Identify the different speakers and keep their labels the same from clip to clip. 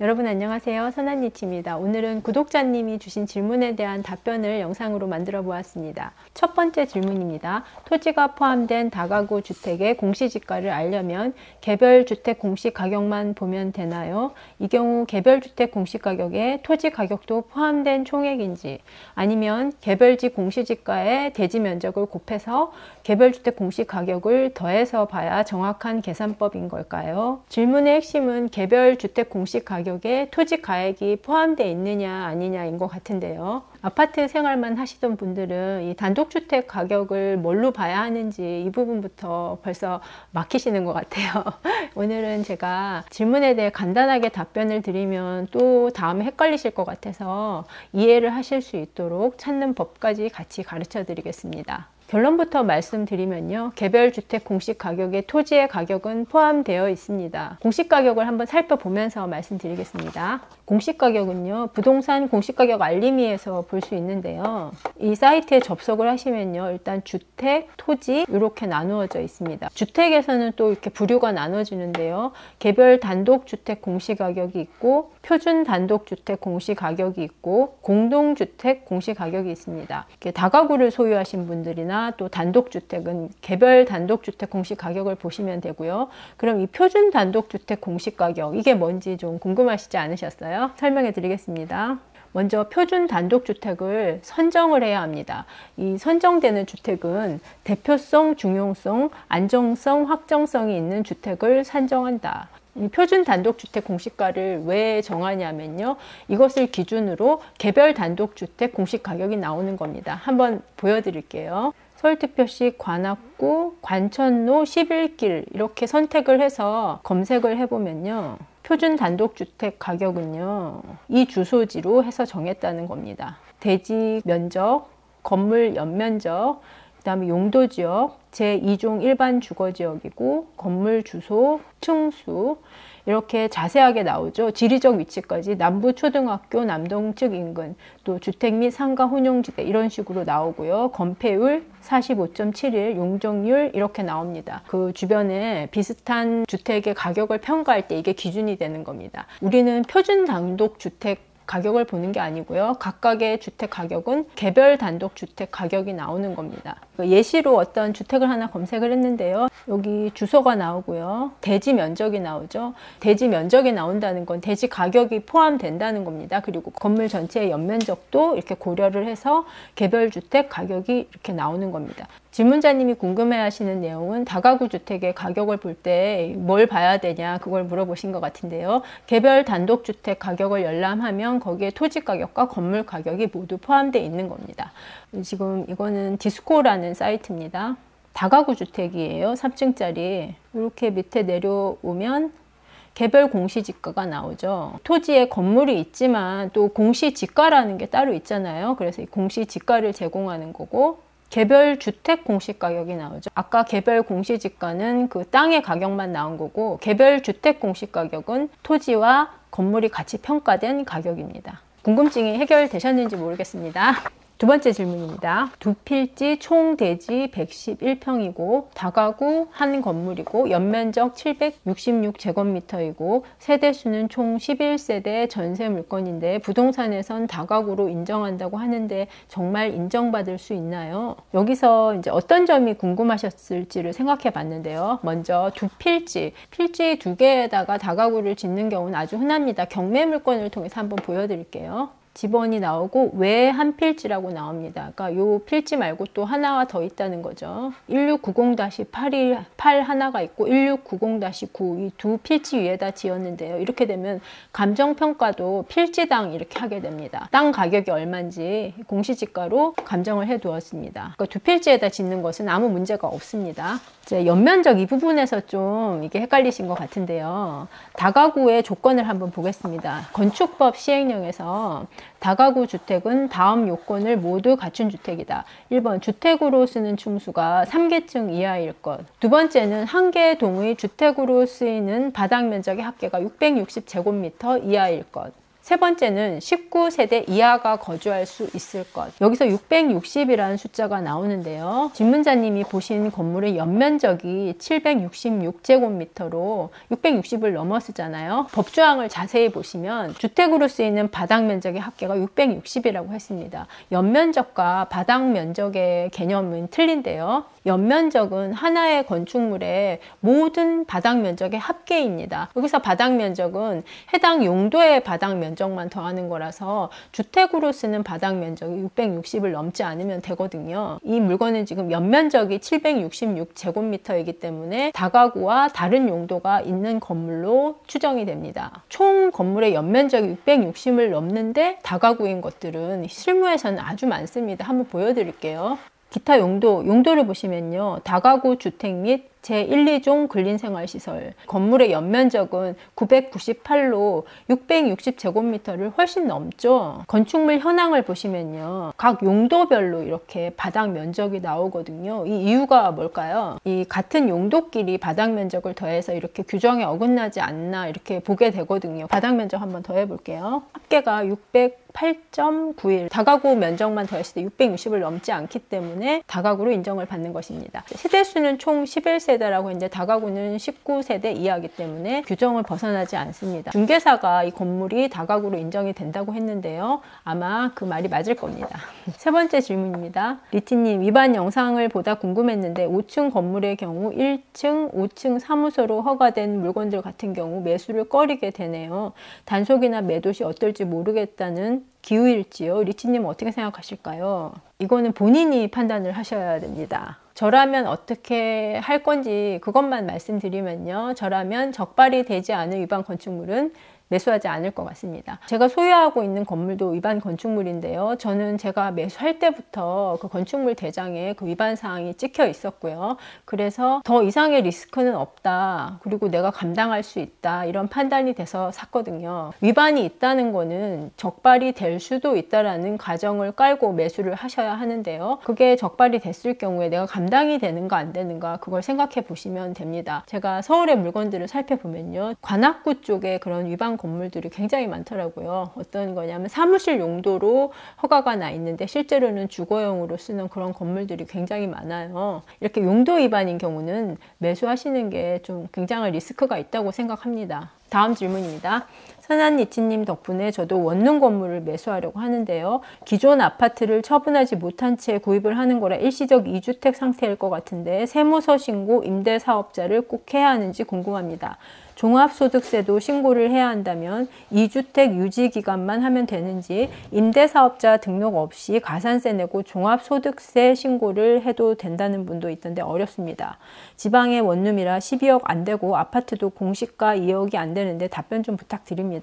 Speaker 1: 여러분 안녕하세요. 선한니치입니다. 오늘은 구독자님이 주신 질문에 대한 답변을 영상으로 만들어 보았습니다. 첫 번째 질문입니다. 토지가 포함된 다가구 주택의 공시지가를 알려면 개별주택 공시가격만 보면 되나요? 이 경우 개별주택 공시가격에 토지 가격도 포함된 총액인지, 아니면 개별지 공시지가에 대지 면적을 곱해서 개별주택 공시가격을 더해서 봐야 정확한 계산법인 걸까요? 질문의 핵심은 개별주택 공시가격에 토지 가액이 포함되어 있느냐 아니냐인 것 같은데요. 아파트 생활만 하시던 분들은 이 단독주택 가격을 뭘로 봐야 하는지 이 부분부터 벌써 막히시는 것 같아요. 오늘은 제가 질문에 대해 간단하게 답변을 드리면 또 다음에 헷갈리실 것 같아서 이해를 하실 수 있도록 찾는 법까지 같이 가르쳐 드리겠습니다. 결론부터 말씀드리면요. 개별주택 공시가격에 토지의 가격은 포함되어 있습니다. 공시가격을 한번 살펴보면서 말씀드리겠습니다. 공시가격은요. 부동산 공시가격 알림이에서 볼 수 있는데요. 이 사이트에 접속을 하시면요. 일단 주택, 토지 이렇게 나누어져 있습니다. 주택에서는 또 이렇게 부류가 나눠지는데요. 개별 단독주택 공시가격이 있고 표준 단독주택 공시가격이 있고 공동주택 공시가격이 있습니다. 다가구를 소유하신 분들이나 또 단독주택은 개별 단독주택 공시가격을 보시면 되고요. 그럼 이 표준 단독주택 공시가격 이게 뭔지 좀 궁금하시지 않으셨어요? 설명해 드리겠습니다. 먼저 표준 단독주택을 선정을 해야 합니다. 이 선정되는 주택은 대표성, 중용성, 안정성, 확정성이 있는 주택을 산정한다. 이 표준 단독주택 공시가를 왜 정하냐면요. 이것을 기준으로 개별 단독주택 공시가격이 나오는 겁니다. 한번 보여드릴게요. 서울특별시 관악구 관천로 11길 이렇게 선택을 해서 검색을 해보면요. 표준 단독주택 가격은요. 이 주소지로 해서 정했다는 겁니다. 대지 면적, 건물 연면적, 그 다음에 용도지역, 제2종 일반 주거지역이고 건물 주소, 층수 이렇게 자세하게 나오죠. 지리적 위치까지 남부초등학교 남동측 인근, 또 주택 및 상가 혼용지대 이런 식으로 나오고요. 건폐율 45.71, 용적률 이렇게 나옵니다. 그 주변에 비슷한 주택의 가격을 평가할 때 이게 기준이 되는 겁니다. 우리는 표준 단독주택 가격을 보는 게 아니고요. 각각의 주택 가격은 개별 단독 주택 가격이 나오는 겁니다. 예시로 어떤 주택을 하나 검색을 했는데요. 여기 주소가 나오고요. 대지 면적이 나오죠. 대지 면적이 나온다는 건 대지 가격이 포함된다는 겁니다. 그리고 건물 전체의 연면적도 이렇게 고려를 해서 개별 주택 가격이 이렇게 나오는 겁니다. 질문자님이 궁금해하시는 내용은 다가구 주택의 가격을 볼 때 뭘 봐야 되냐 그걸 물어보신 것 같은데요. 개별 단독주택 가격을 열람하면 거기에 토지 가격과 건물 가격이 모두 포함되어 있는 겁니다. 지금 이거는 디스코라는 사이트입니다. 다가구 주택이에요. 3층짜리. 이렇게 밑에 내려오면 개별 공시지가가 나오죠. 토지에 건물이 있지만 또 공시지가라는 게 따로 있잖아요. 그래서 이 공시지가를 제공하는 거고 개별 주택 공시가격이 나오죠. 아까 개별 공시지가는 그 땅의 가격만 나온 거고 개별 주택 공시가격은 토지와 건물이 같이 평가된 가격입니다. 궁금증이 해결되셨는지 모르겠습니다. 두 번째 질문입니다. 두 필지 총 대지 111평이고 다가구 한 건물이고 연면적 766제곱미터이고 세대수는 총 11세대 전세 물건인데 부동산에선 다가구로 인정한다고 하는데 정말 인정받을 수 있나요? 여기서 이제 어떤 점이 궁금하셨을지를 생각해 봤는데요. 먼저 두 필지 두 개에다가 다가구를 짓는 경우는 아주 흔합니다. 경매 물건을 통해서 한번 보여드릴게요. 집원이 나오고 외 한 필지라고 나옵니다. 그러니까 요 필지 말고 또 하나가 더 있다는 거죠. 1690-8 하나가 있고 1690-9 이 두 필지 위에다 지었는데요. 이렇게 되면 감정평가도 필지당 이렇게 하게 됩니다. 땅 가격이 얼마인지 공시지가로 감정을 해 두었습니다. 그러니까 두 필지에다 짓는 것은 아무 문제가 없습니다. 이제 연면적 이 부분에서 좀 이게 헷갈리신 것 같은데요. 다가구의 조건을 한번 보겠습니다. 건축법 시행령에서 다가구 주택은 다음 요건을 모두 갖춘 주택이다. 1번 주택으로 쓰는 층수가 3계층 이하일 것. 두 번째는 한 개의 동의 주택으로 쓰이는 바닥 면적의 합계가 660제곱미터 이하일 것. 세 번째는 19세대 이하가 거주할 수 있을 것. 여기서 660이라는 숫자가 나오는데요. 질문자님이 보신 건물의 연면적이 766제곱미터로 660을 넘었잖아요. 법조항을 자세히 보시면 주택으로 쓰이는 바닥 면적의 합계가 660이라고 했습니다. 연면적과 바닥 면적의 개념은 틀린데요. 연면적은 하나의 건축물의 모든 바닥 면적의 합계입니다. 여기서 바닥 면적은 해당 용도의 바닥 면적만 더하는 거라서 주택으로 쓰는 바닥 면적이 660을 넘지 않으면 되거든요. 이 물건은 지금 연면적이 766제곱미터이기 때문에 다가구와 다른 용도가 있는 건물로 추정이 됩니다. 총 건물의 연면적이 660을 넘는데 다가구인 것들은 실무에서는 아주 많습니다. 한번 보여드릴게요. 기타 용도를 보시면요. 다가구 주택 및 제1, 2종 근린생활시설. 건물의 연면적은 998로 660제곱미터를 훨씬 넘죠. 건축물 현황을 보시면요. 각 용도별로 이렇게 바닥 면적이 나오거든요. 이 이유가 뭘까요? 이 같은 용도끼리 바닥 면적을 더해서 이렇게 규정에 어긋나지 않나 이렇게 보게 되거든요. 바닥 면적 한번 더해 볼게요. 합계가 608.91. 다가구 면적만 더했을 때 660을 넘지 않기 때문에 다가구로 인정을 받는 것입니다. 세대수는 총 11세대라고 했는데 다가구는 19세대 이하이기 때문에 규정을 벗어나지 않습니다. 중개사가 이 건물이 다가구로 인정이 된다고 했는데요. 아마 그 말이 맞을 겁니다. 세 번째 질문입니다. 리티님, 위반 영상을 보다 궁금했는데 5층 건물의 경우 1층, 5층 사무소로 허가된 물건들 같은 경우 매수를 꺼리게 되네요. 단속이나 매도시 어떨지 모르겠다는 기우일지요? 리치님 어떻게 생각하실까요? 이거는 본인이 판단을 하셔야 됩니다. 저라면 어떻게 할 건지 그것만 말씀드리면요. 저라면 적발이 되지 않은 위반 건축물은 매수하지 않을 것 같습니다. 제가 소유하고 있는 건물도 위반 건축물인데요. 저는 제가 매수할 때부터 그 건축물 대장에 그 위반 사항이 찍혀 있었고요. 그래서 더 이상의 리스크는 없다. 그리고 내가 감당할 수 있다. 이런 판단이 돼서 샀거든요. 위반이 있다는 거는 적발이 될 수도 있다라는 가정을 깔고 매수를 하셔야 하는데요. 그게 적발이 됐을 경우에 내가 감당이 되는가 안 되는가 그걸 생각해 보시면 됩니다. 제가 서울의 물건들을 살펴보면요. 관악구 쪽에 그런 위반 건물들이 굉장히 많더라고요. 어떤 거냐면 사무실 용도로 허가가 나 있는데 실제로는 주거용으로 쓰는 그런 건물들이 굉장히 많아요. 이렇게 용도 위반인 경우는 매수하시는 게 좀 굉장한 리스크가 있다고 생각합니다. 다음 질문입니다. 선한니치님 덕분에 저도 원룸 건물을 매수하려고 하는데요. 기존 아파트를 처분하지 못한 채 구입을 하는 거라 일시적 2주택 상태일 것 같은데 세무서 신고, 임대사업자를 꼭 해야 하는지 궁금합니다. 종합소득세도 신고를 해야 한다면 2주택 유지기간만 하면 되는지, 임대사업자 등록 없이 가산세 내고 종합소득세 신고를 해도 된다는 분도 있던데 어렵습니다. 지방의 원룸이라 12억 안 되고 아파트도 공시가 2억이 안 되는데 답변 좀 부탁드립니다.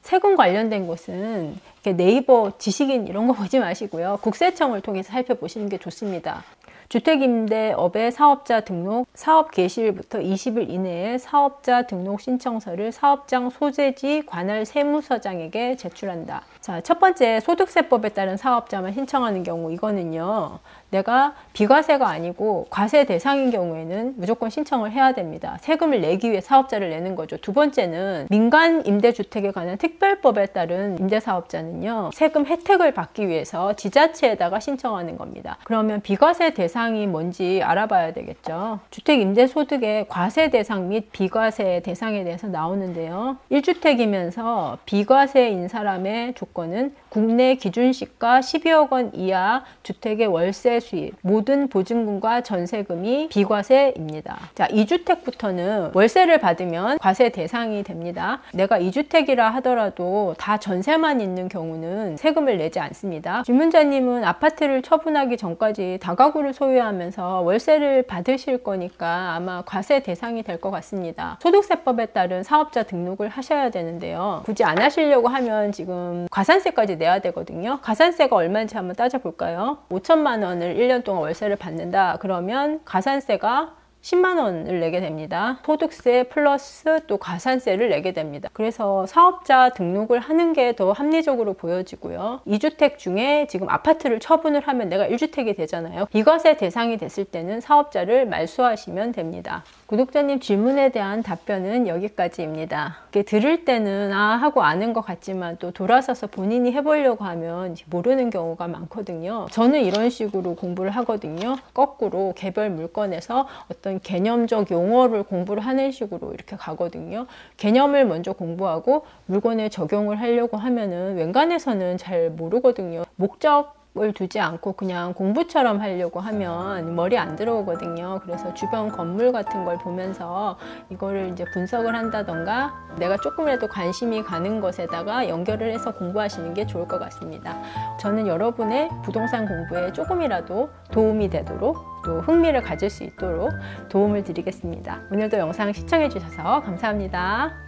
Speaker 1: 세금 관련된 것은 네이버 지식인 이런 거 보지 마시고요. 국세청을 통해서 살펴보시는 게 좋습니다. 주택임대업의 사업자 등록, 사업 개시일부터 20일 이내에 사업자 등록 신청서를 사업장 소재지 관할 세무서장에게 제출한다. 자, 첫 번째 소득세법에 따른 사업자만 신청하는 경우, 이거는요. 내가 비과세가 아니고 과세 대상인 경우에는 무조건 신청을 해야 됩니다. 세금을 내기 위해 사업자를 내는 거죠. 두 번째는 민간 임대주택에 관한 특별법에 따른 임대사업자는요. 세금 혜택을 받기 위해서 지자체에다가 신청하는 겁니다. 그러면 비과세 대상이 뭔지 알아봐야 되겠죠. 주택임대소득의 과세 대상 및 비과세 대상에 대해서 나오는데요. 1주택이면서 비과세인 사람의 조건은 국내 기준시가 12억 원 이하 주택의 월세 수입, 모든 보증금과 전세금이 비과세입니다. 자, 2주택부터는 월세를 받으면 과세 대상이 됩니다. 내가 2주택이라 하더라도 다 전세만 있는 경우는 세금을 내지 않습니다. 질문자님은 아파트를 처분하기 전까지 다가구를 소유하면서 월세를 받으실 거니까 아마 과세 대상이 될 것 같습니다. 소득세법에 따른 사업자 등록을 하셔야 되는데요. 굳이 안 하시려고 하면 지금 가산세까지 내야 되거든요. 가산세가 얼마인지 한번 따져볼까요? 5천만 원을 1년 동안 월세를 받는다. 그러면 가산세가 10만 원을 내게 됩니다. 소득세 플러스 또 가산세를 내게 됩니다. 그래서 사업자 등록을 하는 게 더 합리적으로 보여지고요. 2주택 중에 지금 아파트를 처분을 하면 내가 1주택이 되잖아요. 비과세 대상이 됐을 때는 사업자를 말소하시면 됩니다. 구독자님 질문에 대한 답변은 여기까지입니다. 이게 들을 때는 하고 아는 것 같지만 또 돌아서서 본인이 해보려고 하면 모르는 경우가 많거든요. 저는 이런 식으로 공부를 하거든요. 거꾸로 개별 물건에서 어떤 개념적 용어를 공부를 하는 식으로 이렇게 가거든요. 개념을 먼저 공부하고 물건에 적용을 하려고 하면은 웬간해서는 잘 모르거든요. 목적을 두지 않고 그냥 공부처럼 하려고 하면 머리 안 들어오거든요. 그래서 주변 건물 같은 걸 보면서 이거를 이제 분석을 한다던가 내가 조금이라도 관심이 가는 것에다가 연결을 해서 공부하시는 게 좋을 것 같습니다. 저는 여러분의 부동산 공부에 조금이라도 도움이 되도록 또 흥미를 가질 수 있도록 도움을 드리겠습니다. 오늘도 영상 시청해 주셔서 감사합니다.